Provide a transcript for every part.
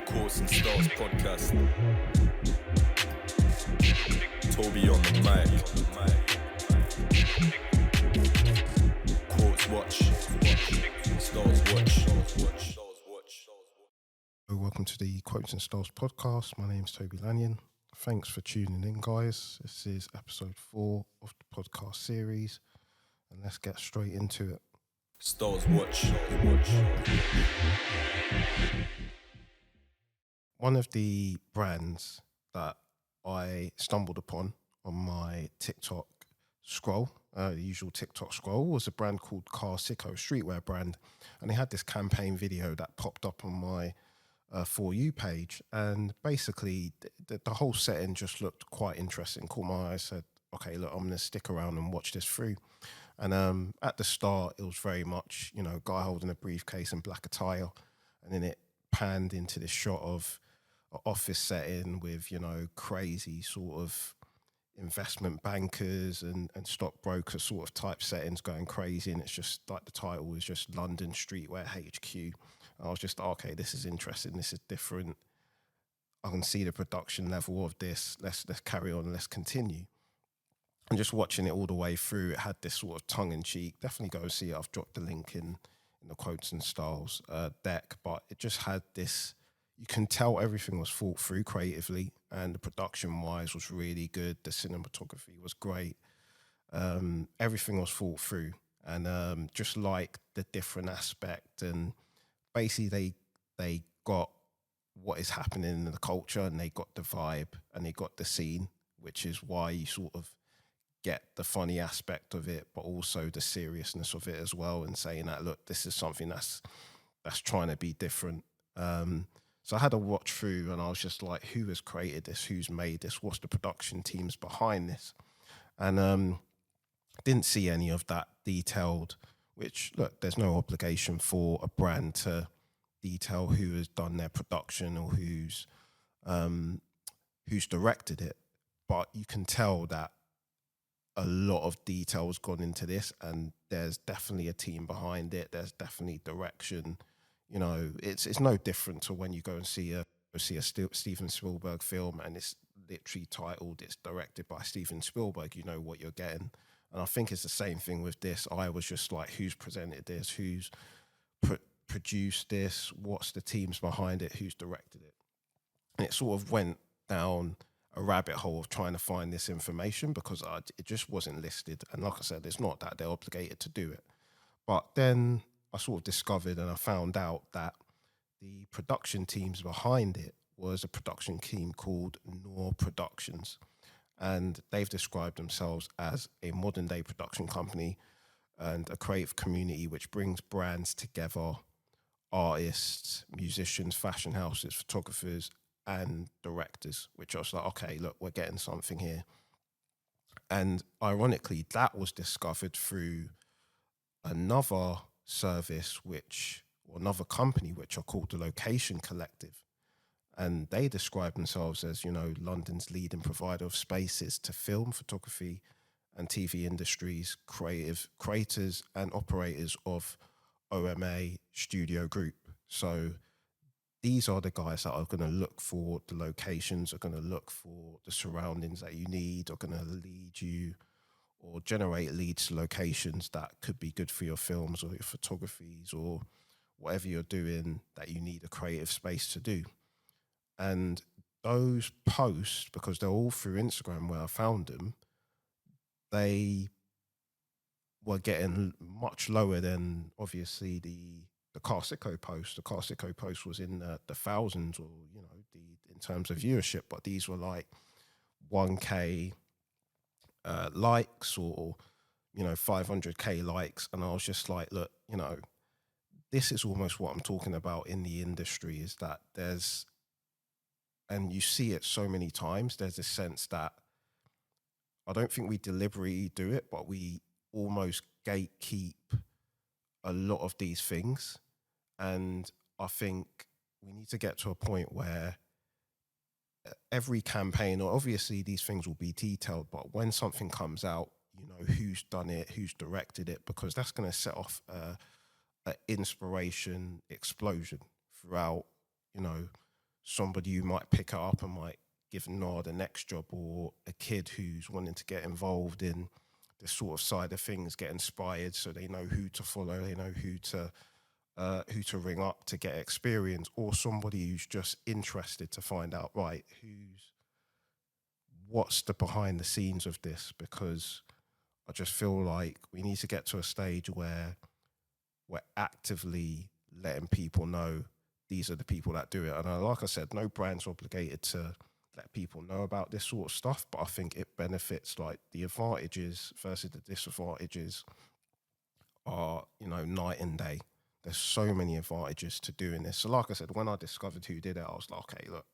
Course and Stars podcast. Toby on the mic. Quotes watch. Stars watch. Welcome to the Quotes and Stars podcast. My name's Toby Lanyon. Thanks for tuning in, guys. This is episode 4 of the podcast series, and let's get straight into it. Stars watch. One of the brands that I stumbled upon on my TikTok scroll, the usual TikTok scroll, was a brand called Carsicko, streetwear brand. And they had this campaign video that popped up on my For You page. And basically, the whole setting just looked quite interesting. Caught my eye, said, okay, look, I'm going to stick around and watch this through. And at the start, it was very much, guy holding a briefcase in black attire. And then it panned into this shot of an office setting with, crazy sort of investment bankers and stockbroker sort of type settings going crazy. And it's just like the title was just London Streetwear HQ. And I was just, okay, this is interesting. This is different. I can see the production level of this. Let's carry on. Let's continue. And just watching it all the way through, it had this sort of tongue-in-cheek. Definitely go and see it. I've dropped the link in the Quotes and Styles deck. But it just had this, you can tell everything was thought through creatively, and the production-wise was really good. The cinematography was great. Everything was thought through. And just like the different aspect. And basically they got what is happening in the culture, and they got the vibe, and they got the scene, which is why you sort of get the funny aspect of it, but also the seriousness of it as well, and saying that, look, this is something that's trying to be different. So I had a watch through, and I was just like, who has created this? Who's made this? What's the production teams behind this? And didn't see any of that detailed, which, look, there's no obligation for a brand to detail who has done their production or who's directed it. But you can tell that a lot of detail has gone into this, and there's definitely a team behind it. There's definitely direction. It's no different to when you go and see a Steven Spielberg film, and it's literally titled, it's directed by Steven Spielberg. You know what you're getting. And I think it's the same thing with this. I was just like, who's presented this? Who's produced this? What's the teams behind it? Who's directed it? And it sort of went down a rabbit hole of trying to find this information, because it just wasn't listed. And like I said, it's not that they're obligated to do it. But then I sort of discovered, and I found out that the production teams behind it was a production team called Noor Productions. And they've described themselves as a modern day production company and a creative community which brings brands together, artists, musicians, fashion houses, photographers, and directors, which I was like, okay, look, we're getting something here. And ironically, that was discovered through another service, or another company, which are called the Location Collective. And they describe themselves as, London's leading provider of spaces to film, photography, and TV industries, creators and operators of OMA Studio Group. So these are the guys that are going to look for the locations, are going to look for the surroundings that you need, are going to lead you or generate leads to locations that could be good for your films or your photographies or whatever you're doing that you need a creative space to do. And those posts, because they're all through Instagram where I found them, they were getting much lower than obviously the Carsicko post. The Carsicko post was in the thousands, or in terms of viewership, but these were like 1K likes, or 500K likes. And I was just like, look, this is almost what I'm talking about in the industry, is that there's, and you see it so many times, there's a sense that I don't think we deliberately do it, but we almost gatekeep a lot of these things. And I think we need to get to a point where every campaign, or obviously these things will be detailed, but when something comes out, who's done it, who's directed it, because that's going to set off an inspiration explosion throughout, somebody who might pick it up and might give Nard the next job, or a kid who's wanting to get involved in this sort of side of things, get inspired, so they know who to follow, they know who to ring up to get experience, or somebody who's just interested to find out, right, what's the behind the scenes of this, because I just feel like we need to get to a stage where we're actively letting people know these are the people that do it. And like I said, no brand's obligated to let people know about this sort of stuff, but I think it benefits, like the advantages versus the disadvantages are, night and day. There's so many advantages to doing this. So like I said, when I discovered who did it, I was like, okay, look,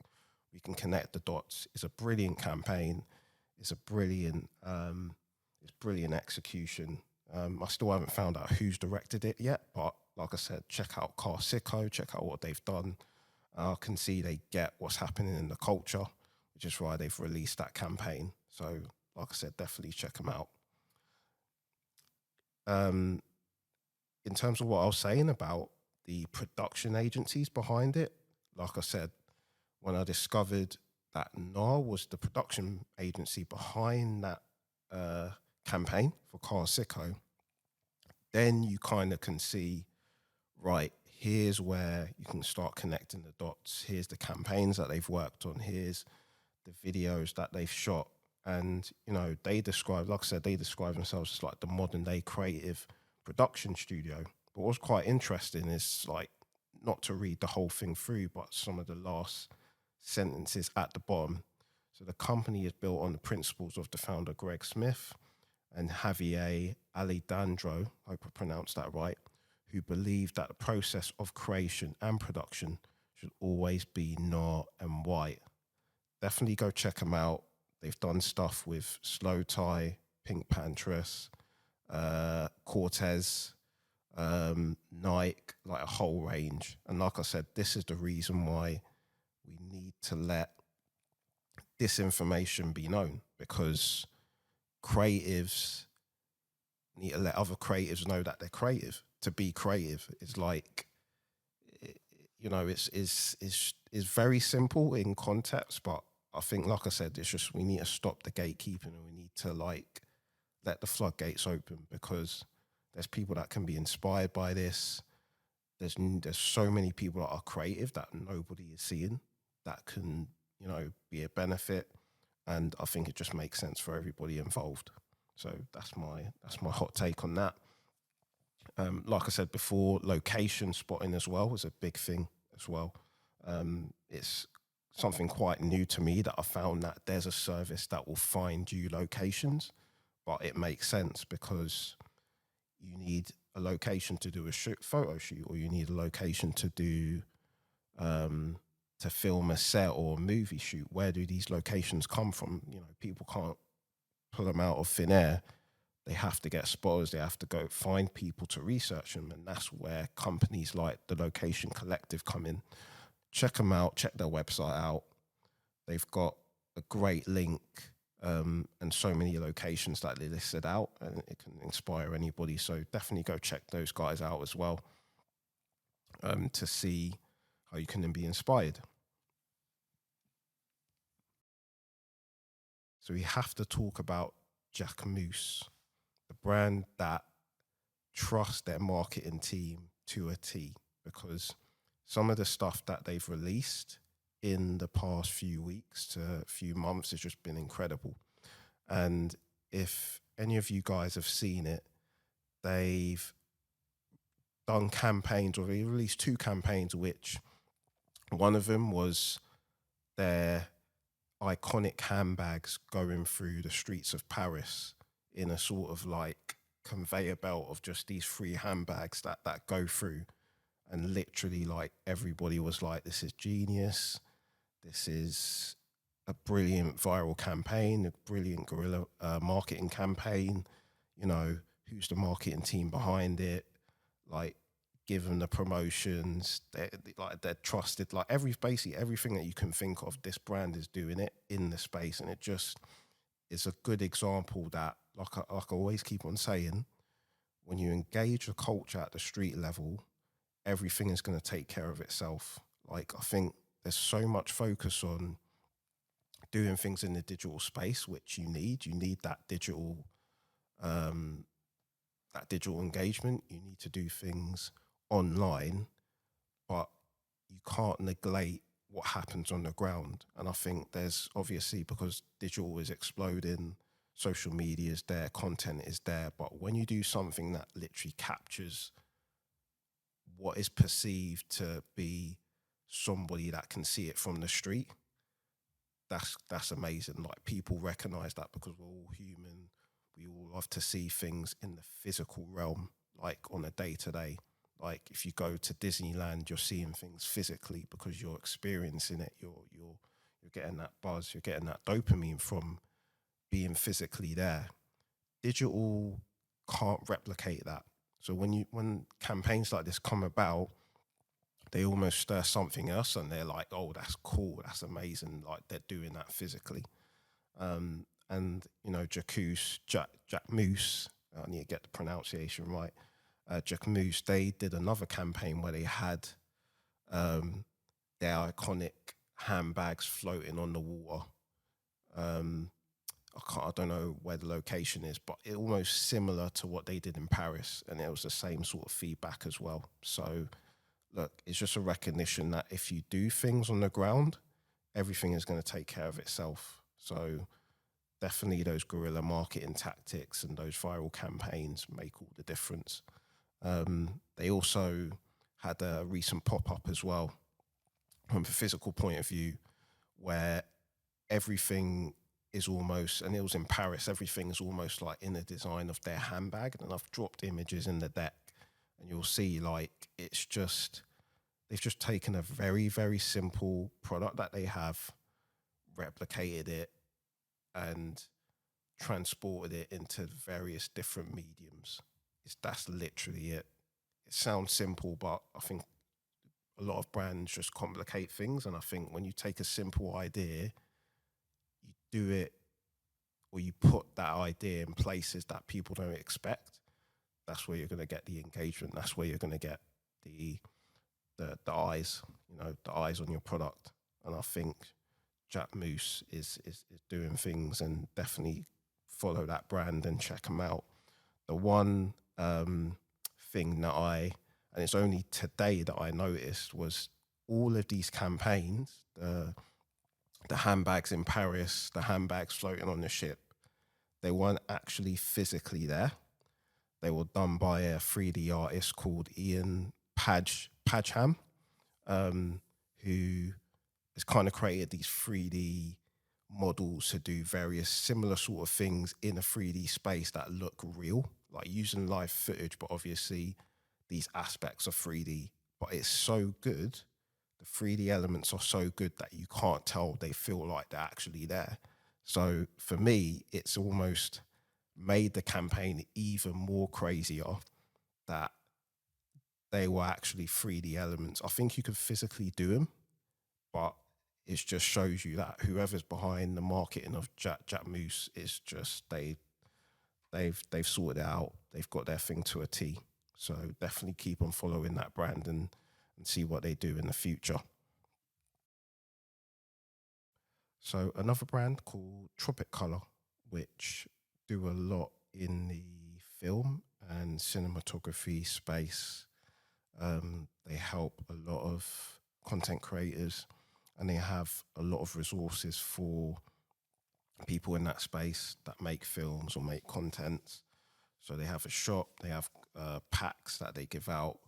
we can connect the dots. It's a brilliant campaign. It's brilliant execution. I still haven't found out who's directed it yet, but like I said, check out Carsicko, check out what they've done. I can see they get what's happening in the culture, which is why they've released that campaign. So like I said, definitely check them out. In terms of what I was saying about the production agencies behind it, like I said, when I discovered that NAR was the production agency behind that campaign for Carsicko, then you kind of can see, right, here's where you can start connecting the dots. Here's the campaigns that they've worked on. Here's the videos that they've shot. And, they describe themselves as like the modern day creative production studio. But what's quite interesting is, like, not to read the whole thing through, but some of the last sentences at the bottom. So the company is built on the principles of the founder Greg Smith and Javier Alejandro, I hope I pronounced that right, who believed that the process of creation and production should always be Nar and White. Definitely go check them out. They've done stuff with Slow Tie, Pink Pantress, Cortez, Nike, like a whole range. And like I said, this is the reason why we need to let this information be known, because creatives need to let other creatives know that they're creative. To be creative is like, it's very simple in context, but I think, like I said, it's just, we need to stop the gatekeeping, and we need to, like, let the floodgates open, because there's people that can be inspired by this. There's so many people that are creative that nobody is seeing that can, be a benefit. And I think it just makes sense for everybody involved. So that's my hot take on that. Like I said before, location spotting as well is a big thing as well. It's something quite new to me that I found that there's a service that will find you locations, but it makes sense because you need a location to do a photo shoot, or you need a location to do to film a set or a movie shoot. Where do these locations come from? People can't pull them out of thin air. They have to get spotters. They have to go find people to research them, and that's where companies like the Location Collective come in. Check them out. Check their website out. They've got a great link and so many locations that they listed out, and it can inspire anybody. So definitely go check those guys out as well to see how you can then be inspired. So we have to talk about Jacquemus, the brand that trusts their marketing team to a T, because some of the stuff that they've released in the past few weeks to few months has just been incredible. And if any of you guys have seen it, they've done campaigns, or they released 2 campaigns, which one of them was their iconic handbags going through the streets of Paris in a sort of like conveyor belt of just these 3 handbags that go through. And literally, like, everybody was like, this is genius. This is a brilliant viral campaign, a brilliant guerrilla marketing campaign. Who's the marketing team behind it? Like, give them the promotions. They're trusted. Like, basically everything that you can think of, this brand is doing it in the space. And it just is a good example that, like I always keep on saying, when you engage the culture at the street level, everything is going to take care of itself. Like, I think there's so much focus on doing things in the digital space, which you need. You need that digital engagement. You need to do things online, but you can't neglect what happens on the ground. And I think there's obviously, because digital is exploding, social media is there, content is there, but when you do something that literally captures what is perceived to be somebody that can see it from the street, that's amazing. Like, people recognize that because we're all human. We all love to see things in the physical realm, like on a day to day. Like, if you go to Disneyland, you're seeing things physically because you're experiencing it. You're getting that buzz. You're getting that dopamine from being physically there. Digital can't replicate that. So when campaigns like this come about, they almost stir something else, and they're like, "Oh, that's cool. That's amazing." Like, they're doing that physically. And Jacquemus, I need to get the pronunciation right. Jacquemus, they did another campaign where they had their iconic handbags floating on the water. I don't know where the location is, but it almost similar to what they did in Paris, and it was the same sort of feedback as well. So, look, it's just a recognition that if you do things on the ground, everything is going to take care of itself. So definitely those guerrilla marketing tactics and those viral campaigns make all the difference. They also had a recent pop-up as well, from a physical point of view, where everything is almost, and it was in Paris, everything is almost like in the design of their handbag. And I've dropped images in the deck, and you'll see, like, it's just, they've just taken a very, very simple product that they have, replicated it, and transported it into various different mediums. That's literally it. It sounds simple, but I think a lot of brands just complicate things. And I think when you take a simple idea, you do it, or you put that idea in places that people don't expect, that's where you're going to get the engagement. That's where you're going to get the eyes, the eyes on your product. And I think Jacquemus is doing things, and definitely follow that brand and check them out. The one thing that and it's only today that I noticed, was all of these campaigns, the handbags in Paris, the handbags floating on the ship, they weren't actually physically there. They were done by a 3D artist called Ian Padgham, who has kind of created these 3D models to do various similar sort of things in a 3D space that look real, like using live footage, but obviously these aspects of 3D. But it's so good, the 3D elements are so good that you can't tell they feel like they're actually there. So for me, it's almost made the campaign even more crazier that they were actually 3D elements. I think you could physically do them, but it just shows you that whoever's behind the marketing of Jacquemus is just, they've sorted it out. They've got their thing to a T. So definitely keep on following that brand and see what they do in the future. So another brand called Tropic Colour, which do a lot in the film and cinematography space. They help a lot of content creators, and they have a lot of resources for people in that space that make films or make content. So they have a shop, they have packs that they give out,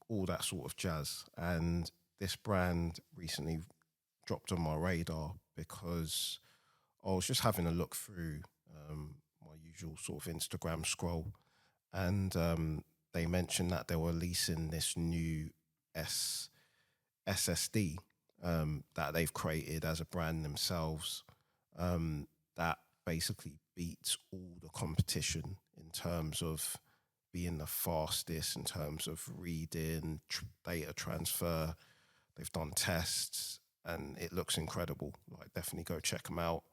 all that sort of jazz. And this brand recently dropped on my radar because I was just having a look through my usual sort of Instagram scroll, and they mentioned that they were releasing this new SSD that they've created as a brand themselves, that basically beats all the competition in terms of being the fastest, in terms of reading, data transfer. They've done tests, and it looks incredible. Like, definitely go check them out.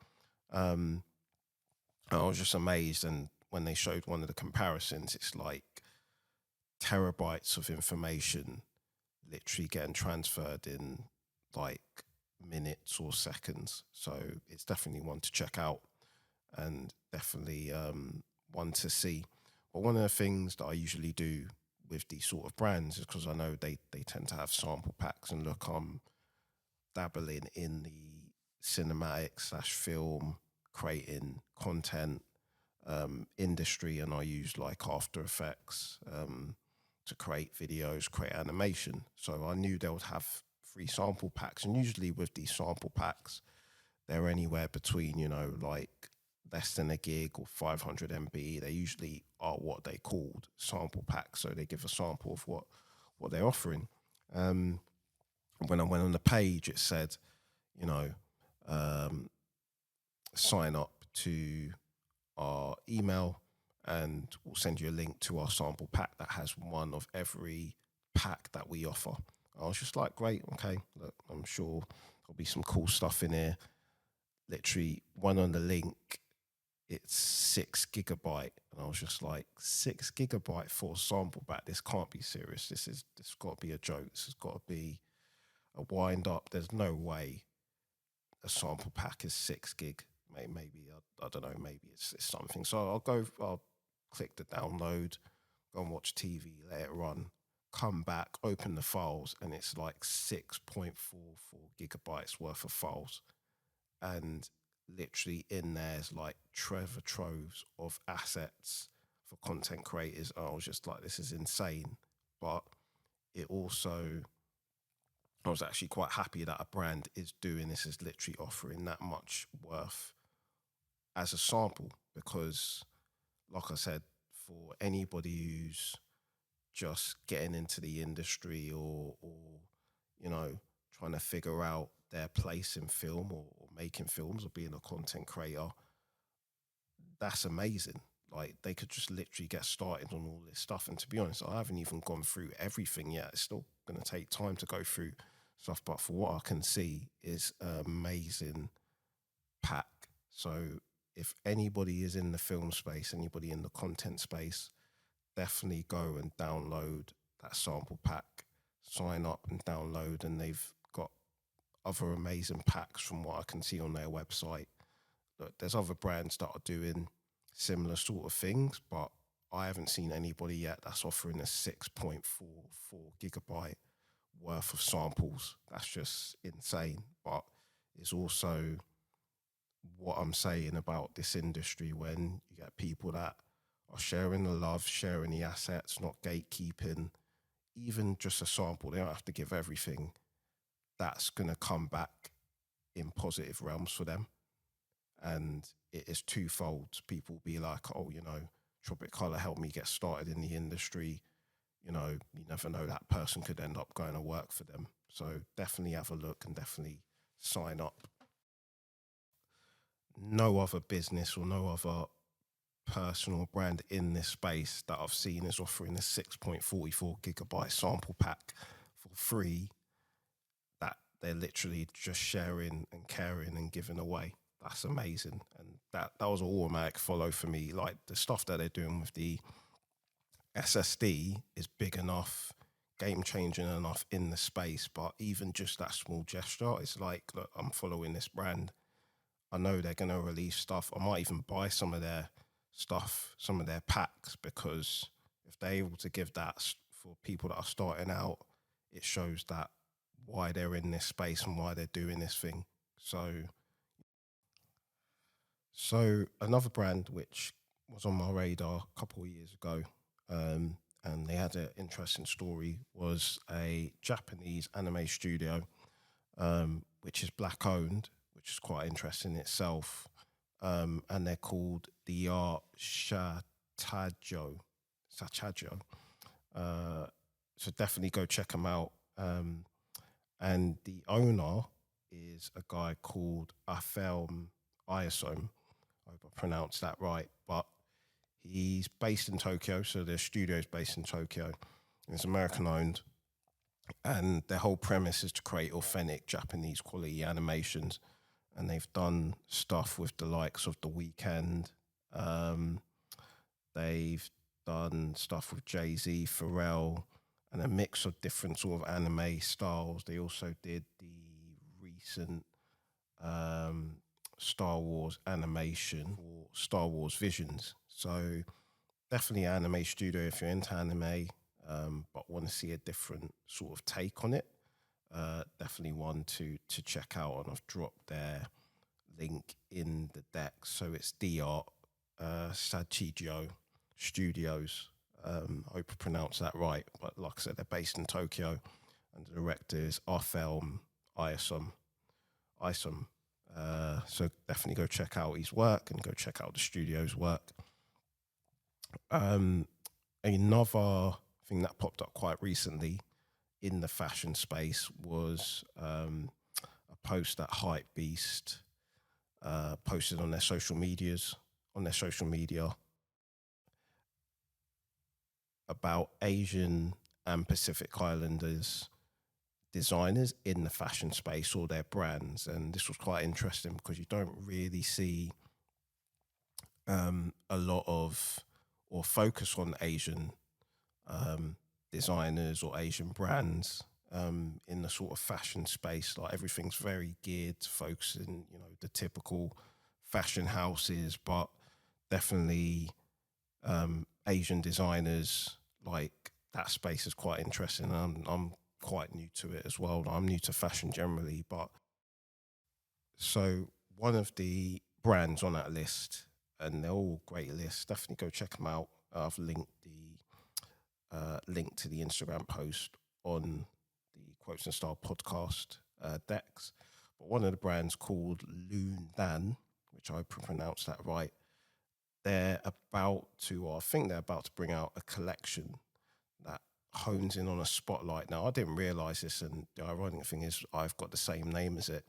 I was just amazed, and when they showed one of the comparisons, it's like terabytes of information literally getting transferred in like minutes or seconds. So it's definitely one to check out and definitely one to see. But one of the things that I usually do with these sort of brands is because I know they tend to have sample packs, and look, I'm dabbling in the cinematic slash film creating content industry, and I use like After Effects to create videos, create animation. So I knew they would have free sample packs, and usually with these sample packs, they're anywhere between, you know, like less than a gig or 500 MB. They usually are what they called sample packs, so they give a sample of what they're offering. When I went on the page, it said, you know, sign up to our email and we'll send you a link to our sample pack that has one of every pack that we offer. I was just like, great, okay, look, I'm sure there'll be some cool stuff in here. Literally, one on the link, it's 6 gigabyte, and I was just like, 6 gigabyte for a sample pack? This can't be serious. This got to be a joke. This has got to be a wind up. There's no way a sample pack is 6 gig. Maybe I don't know. Maybe it's something. So I'll click the download, go and watch TV, let it run, come back, open the files, and it's like 6.44 gigabytes worth of files. And literally in there's like treasure troves of assets for content creators. I was just like, this is insane. But it also, I was actually quite happy that a brand is doing this, is literally offering that much worth as a sample, because like I said, for anybody who's just getting into the industry or you know, trying to figure out their place in film or making films or being a content creator, that's amazing. Like, they could just literally get started on all this stuff. And to be honest, I haven't even gone through everything yet. It's still going to take time to go through stuff. But for what I can see is an amazing pack. So if anybody is in the film space, anybody in the content space, definitely go and download that sample pack, sign up and download. And they've got other amazing packs from what I can see on their website. Look, there's other brands that are doing similar sort of things, but I haven't seen anybody yet that's offering a 6.44 gigabyte worth of samples. That's just insane. But it's also what I'm saying about this industry, when you get people that are sharing the love, sharing the assets, not gatekeeping, even just a sample. They don't have to give everything. That's going to come back in positive realms for them. And it is twofold. People be like, oh, you know, Tropic Colour helped me get started in the industry. You know, you never know, that person could end up going to work for them. So definitely have a look and definitely sign up. No other business or no other personal brand in this space that I've seen is offering a 6.44 gigabyte sample pack for free, that they're literally just sharing and caring and giving away. That's amazing. And that was an automatic follow for me. Like, the stuff that they're doing with the SSD is big enough, game changing enough in the space. But even just that small gesture, it's like, look, I'm following this brand. I know they're going to release stuff. I might even buy some of their stuff, some of their packs, because if they're able to give that for people that are starting out, it shows that why they're in this space and why they're doing this thing. So another brand which was on my radar a couple of years ago, and they had an interesting story, was a Japanese anime studio, which is black owned, which is quite interesting in itself. And they're called the Art Satajo. So definitely go check them out. And the owner is a guy called Afel Isom. I hope I pronounced that right. But he's based in Tokyo, so their studio is based in Tokyo. It's American owned. And their whole premise is to create authentic Japanese quality animations. And they've done stuff with the likes of The Weeknd. They've done stuff with Jay-Z, Pharrell, and a mix of different sort of anime styles. They also did the recent Star Wars animation or Star Wars Visions. So definitely an anime studio if you're into anime, but want to see a different sort of take on it. Definitely one to check out, and I've dropped their link in the deck. So it's Dart Sachijo Studios. I hope I pronounced that right, but like I said, they're based in Tokyo, and the director is Arthelm Isom. So definitely go check out his work and go check out the studio's work. Another thing that popped up quite recently in the fashion space was a post that Hypebeast posted on their social media about Asian and Pacific Islanders designers in the fashion space or their brands. And this was quite interesting because you don't really see a lot of or focus on Asian designers or Asian brands in the sort of fashion space. Like everything's very geared to focusing, the typical fashion houses, but definitely Asian designers, like that space is quite interesting. I'm quite new to it as well. I'm new to fashion generally, but so one of the brands on that list, and they're all great lists, definitely go check them out. I've linked the link to the Instagram post on the Quotes and Style podcast decks. But one of the brands called Lundan, which I pronounced that right, I think they're about to bring out a collection that hones in on a spotlight. Now, I didn't realize this, and the ironic thing is I've got the same name as it.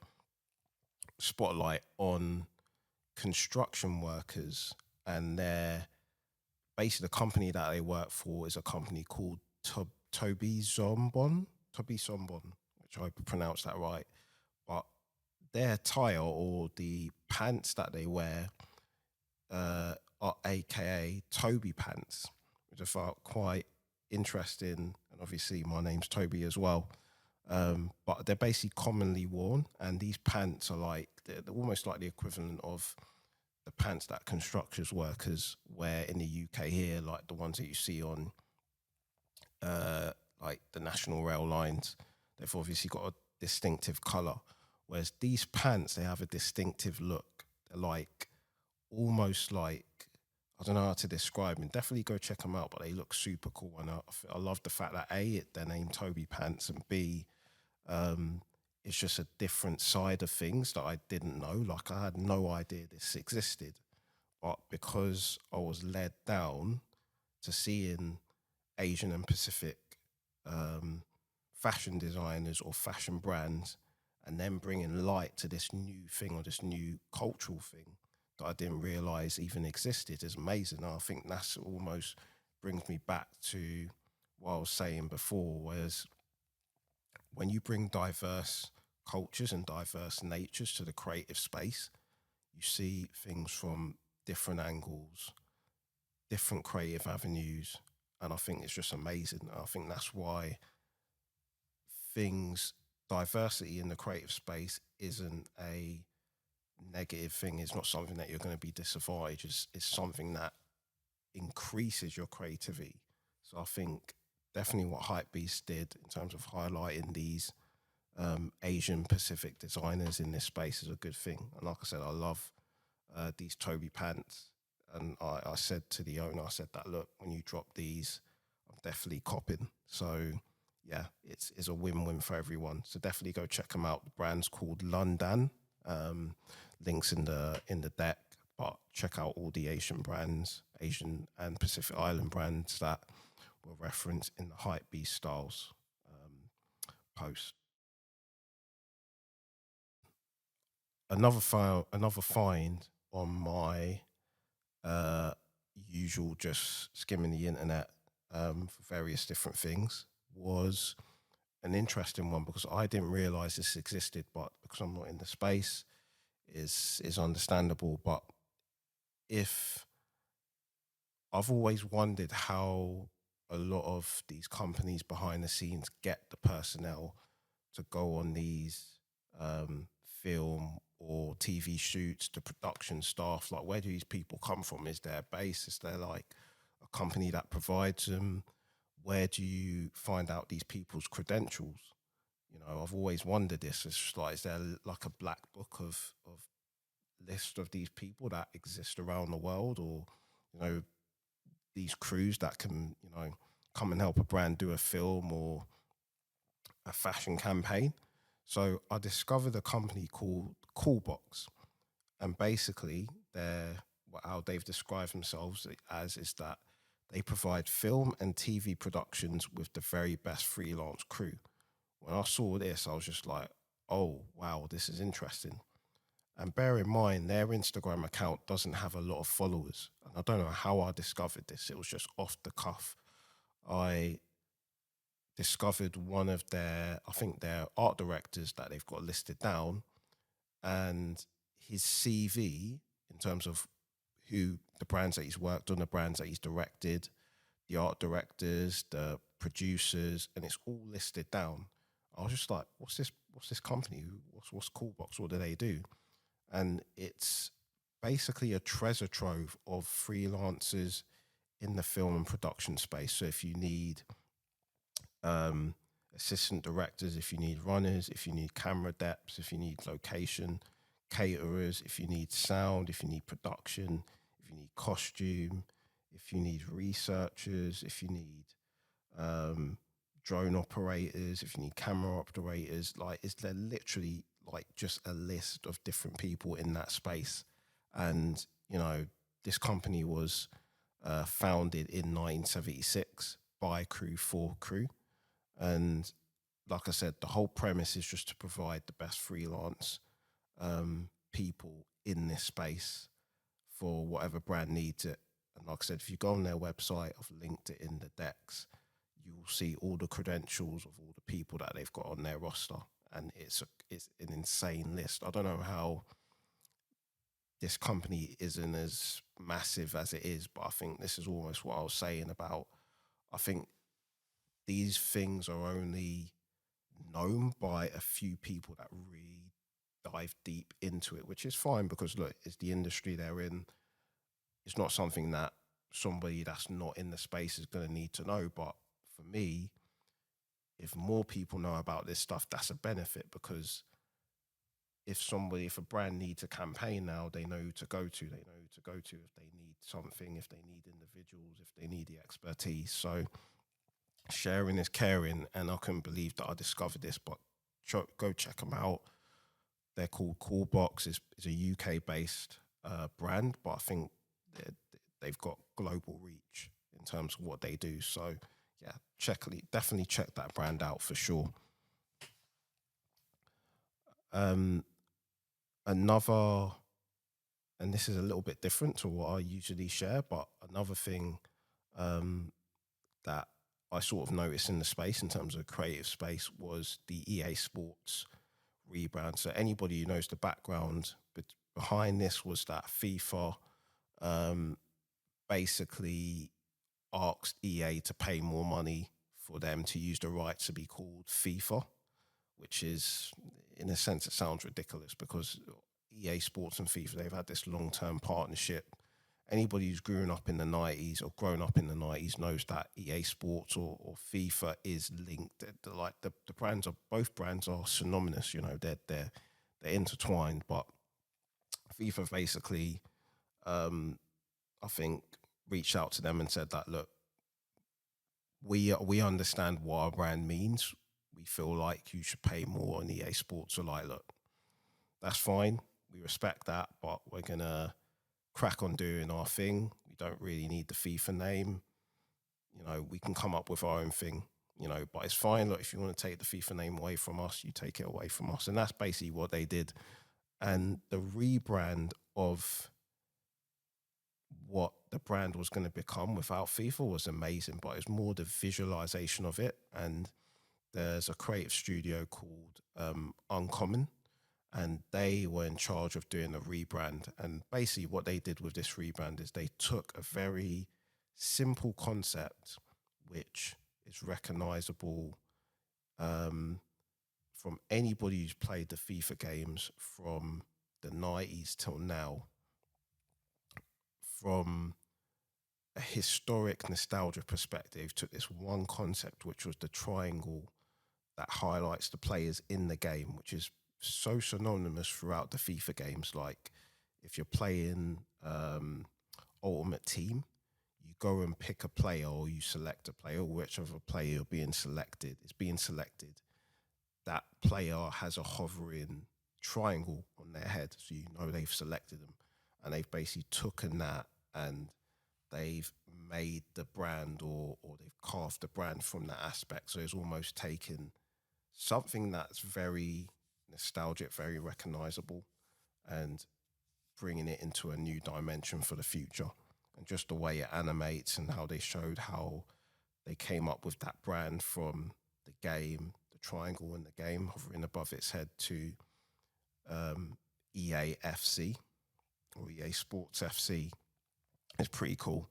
Spotlight on construction workers, and basically the company that they work for is a company called Toby Zombon, which I hope I pronounced that right. But their attire or the pants that they wear are AKA Toby pants, which I felt quite interesting. And obviously my name's Toby as well. But they're basically commonly worn, and these pants are they're almost like the equivalent of the pants that construction workers wear in the UK here, like the ones that you see on like the national rail lines. They've obviously got a distinctive colour, whereas these pants, they have a distinctive look. They're almost like, I don't know how to describe them. Definitely go check them out, but they look super cool. And I love the fact that they're named Toby pants, and B, it's just a different side of things that I didn't know. Like I had no idea this existed, but because I was led down to seeing Asian and Pacific fashion designers or fashion brands, and then bringing light to this new thing or this new cultural thing that I didn't realize even existed is amazing. And I think that's almost brings me back to what I was saying before, whereas when you bring diverse cultures and diverse natures to the creative space, you see things from different angles, different creative avenues, and I think it's just amazing. I think that's why diversity in the creative space isn't a negative thing. It's not something that you're going to be disadvantaged. It's something that increases your creativity. So I think definitely what Hypebeast did in terms of highlighting these Asian Pacific designers in this space is a good thing. And like I said, I love these Toby pants. And I said to the owner, I said that, look, when you drop these, I'm definitely copping. So yeah, it's a win-win for everyone. So definitely go check them out. The brand's called Lundan. Links in the deck, but check out all the Asian and Pacific Island brands that were referenced in the Hypebeast Styles post. Another find on my usual just skimming the internet for various different things was an interesting one, because I didn't realize this existed, but because I'm not in the space is understandable. But if I've always wondered how a lot of these companies behind the scenes get the personnel to go on these film or TV shoots, the production staff, like where do these people come from? Is there a base? Is there like a company that provides them? Where do you find out these people's credentials? You know, I've always wondered this. It's just like, is there like a black book of list of these people that exist around the world, or, you know, these crews that can, you know, come and help a brand do a film or a fashion campaign? So I discovered a company called Coolbox, and basically how they've described themselves as is that they provide film and TV productions with the very best freelance crew. When I saw this, I was just like, oh, wow, this is interesting. And bear in mind, their Instagram account doesn't have a lot of followers. And I don't know how I discovered this. It was just off the cuff. I discovered one of I think their art directors that they've got listed down, and his CV in terms of who the brands that he's worked on, the brands that he's directed, the art directors, the producers, and it's all listed down. I was just like, what's this company? What's Coolbox? What do they do? And it's basically a treasure trove of freelancers in the film and production space. So if you need assistant directors, if you need runners, if you need camera depths, if you need location, caterers, if you need sound, if you need production, if you need costume, if you need researchers, if you need drone operators, if you need camera operators, like it's there literally like just a list of different people in that space. And, you know, this company was founded in 1976 by crew for crew. And like I said, the whole premise is just to provide the best freelance people in this space for whatever brand needs it. And like I said, if you go on their website, I've linked it in the decks, you'll see all the credentials of all the people that they've got on their roster. And it's an insane list. I don't know how this company isn't as massive as it is, but I think this is almost what I was saying about, I think these things are only known by a few people that really dive deep into it, which is fine because, look, it's the industry they're in. It's not something that somebody that's not in the space is going to need to know. But for me, if more people know about this stuff, that's a benefit, because if a brand needs a campaign now, they know who to go to. They know who to go to if they need something, if they need individuals, if they need the expertise. So sharing is caring, and I couldn't believe that I discovered this, but go check them out. They're called Coolbox. It's a UK-based brand, but I think they've got global reach in terms of what they do. So yeah, definitely check that brand out for sure. Another, and this is a little bit different to what I usually share, but another thing that I sort of noticed in the space in terms of creative space was the EA Sports rebrand. So anybody who knows the background behind this was that FIFA basically asked EA to pay more money for them to use the rights to be called FIFA, which is, in a sense, it sounds ridiculous because EA Sports and FIFA, they've had this long-term partnership. Anybody who's grown up in the 90s or grown up in the 90s knows that EA Sports or FIFA is linked. The brands both brands are synonymous, you know, they're intertwined. But FIFA basically, I think, reached out to them and said that, look, we understand what our brand means. We feel like you should pay more on EA Sports. So like, look, that's fine. We respect that, but we're going to crack on doing our thing. We don't really need the FIFA name. You know, we can come up with our own thing, you know, but it's fine. Look, if you want to take the FIFA name away from us, you take it away from us. And that's basically what they did. And the rebrand of what the brand was going to become without FIFA was amazing, but it's more the visualization of it. And there's a creative studio called Uncommon, and they were in charge of doing the rebrand. And basically what they did with this rebrand is they took a very simple concept, which is recognizable from anybody who's played the FIFA games from the 90s till now, from a historic nostalgia perspective, took this one concept, which was the triangle that highlights the players in the game, which is so synonymous throughout the FIFA games. Like if you're playing Ultimate Team, you go and pick a player or you select a player, whichever player you're being selected is being selected. That player has a hovering triangle on their head, so you know they've selected them, and they've basically taken that and they've made the brand or they've carved the brand from that aspect. So it's almost taken something that's very nostalgic, very recognizable, and bringing it into a new dimension for the future. And just the way it animates and how they showed how they came up with that brand from the game, the triangle in the game hovering above its head, to EAFC or EA Sports FC is pretty cool.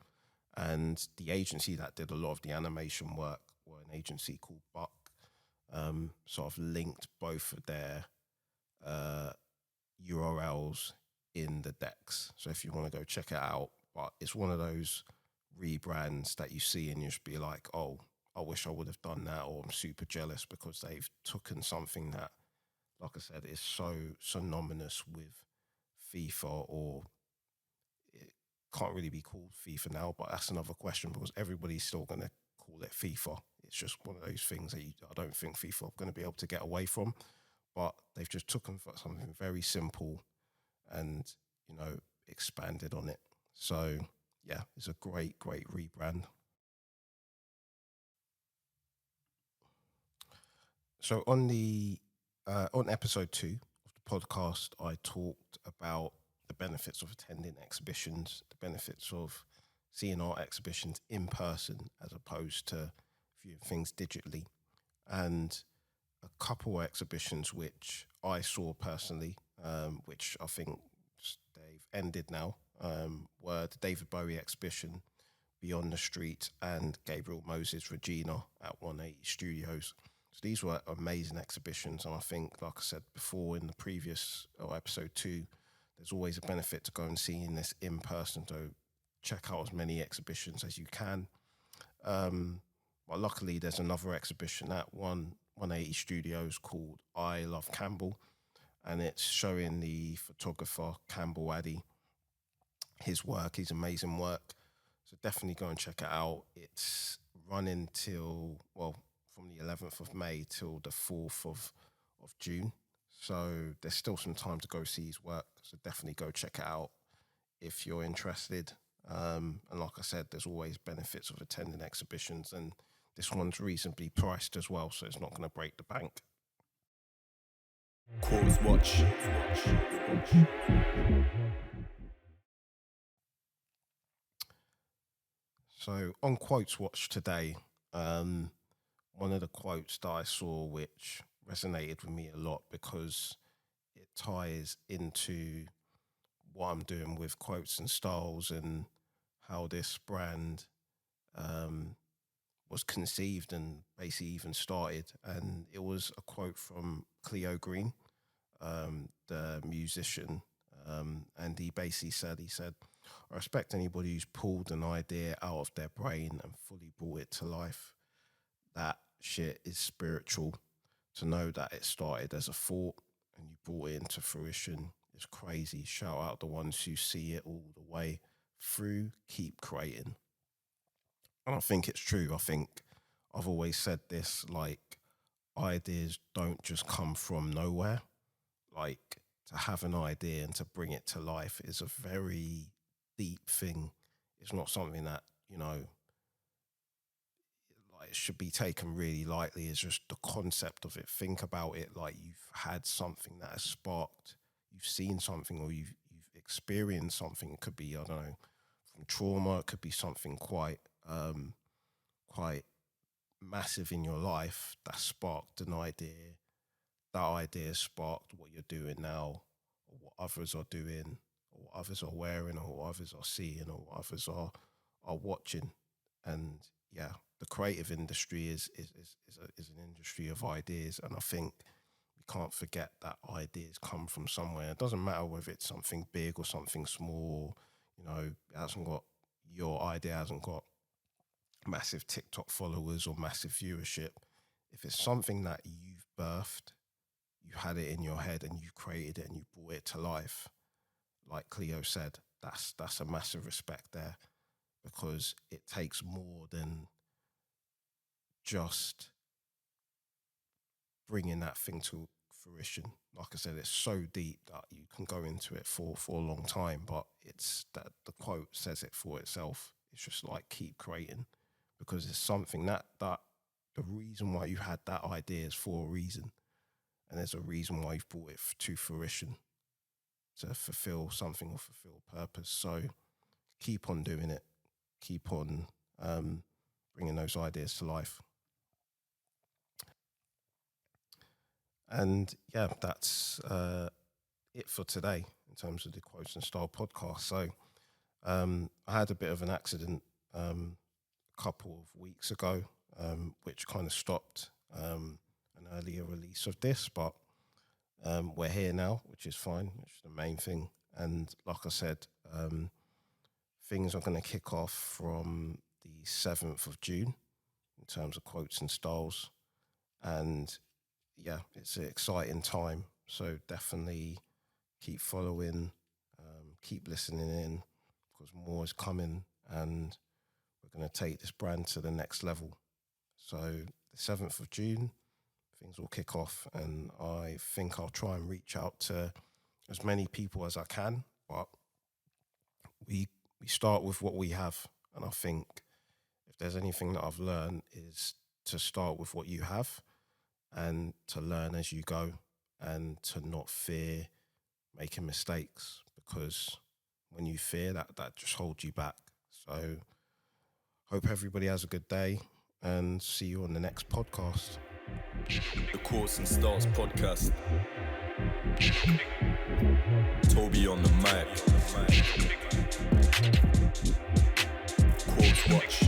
And the agency that did a lot of the animation work were an agency called Buck. Sort of linked both of their URLs in the decks. So if you want to go check it out, but it's one of those rebrands that you see and you just be like, oh, I wish I would have done that, or I'm super jealous because they've taken something that, like I said, is so synonymous with FIFA, or it can't really be called FIFA now, but that's another question because everybody's still going to call it FIFA. It's just one of those things that I don't think FIFA are going to be able to get away from, but they've just taken something very simple and, you know, expanded on it. So yeah, it's a great rebrand. So on episode 2 of the podcast, I talked about the benefits of attending exhibitions, the benefits of seeing art exhibitions in person as opposed to viewing things digitally, and a couple of exhibitions which I saw personally, which I think they've ended now, were the David Bowie exhibition, Beyond the Street, and Gabriel Moses Regina at 180 Studios. So these were amazing exhibitions, and I think, like I said before in the previous episode 2, there's always a benefit to go and seeing this in person. So check out as many exhibitions as you can. But luckily, there's another exhibition at 180 Studios called I Love Campbell, and it's showing the photographer Campbell Addy, his work, his amazing work. So definitely go and check it out. It's running till, well, from the 11th of May till the 4th of June. So there's still some time to go see his work. So definitely go check it out if you're interested. And like I said, there's always benefits of attending exhibitions, and this one's reasonably priced as well, so it's not going to break the bank. Quotes watch. So on Quotes Watch today, one of the quotes that I saw which resonated with me a lot because it ties into what I'm doing with quotes and styles and how this brand was conceived and basically even started. And it was a quote from Cleo Green, the musician, and he basically said, I respect anybody who's pulled an idea out of their brain and fully brought it to life. That shit is spiritual. To know that it started as a thought and you brought it into fruition is crazy. Shout out the ones who see it all the way through. Keep creating. And I think it's true. I think I've always said this, like, ideas don't just come from nowhere. Like, to have an idea and to bring it to life is a very deep thing. It's not something that, you know, like, it should be taken really lightly. It's just the concept of it. Think about it like you've had something that has sparked, you've seen something, or you've experienced something. It could be, I don't know, from trauma. It could be something quite massive in your life that sparked an idea. That idea sparked what you're doing now, or what others are doing, or what others are wearing, or what others are seeing, or what others are watching. And yeah, the creative industry is an industry of ideas, and I think we can't forget that ideas come from somewhere. It doesn't matter whether it's something big or something small. You know, your idea hasn't got massive TikTok followers or massive viewership. If it's something that you've birthed, you had it in your head and you created it and you brought it to life, like Cleo said, that's a massive respect there, because it takes more than just bringing that thing to fruition. Like I said, it's so deep that you can go into it for a long time, but it's that the quote says it for itself. It's just like, keep creating, because it's something that the reason why you had that idea is for a reason, and there's a reason why you've brought it to fruition, to fulfill something or fulfill purpose. So keep on doing it, keep on bringing those ideas to life. And yeah, that's it for today in terms of the Quotes and Style podcast. So I had a bit of an accident a couple of weeks ago, which kind of stopped an earlier release of this, but we're here now, which is fine, which is the main thing. And like I said, things are going to kick off from the 7th of June in terms of Quotes and Styles. And yeah, it's an exciting time. So definitely keep following, keep listening in, because more is coming and we're going to take this brand to the next level. So the 7th of June, things will kick off, and I think I'll try and reach out to as many people as I can, but we start with what we have. And I think if there's anything that I've learned is to start with what you have and to learn as you go, and to not fear making mistakes, because when you fear, that just holds you back. So hope everybody has a good day, and see you on the next podcast. The Quotes and Styles podcast. Toby on the mic. Quotes watch.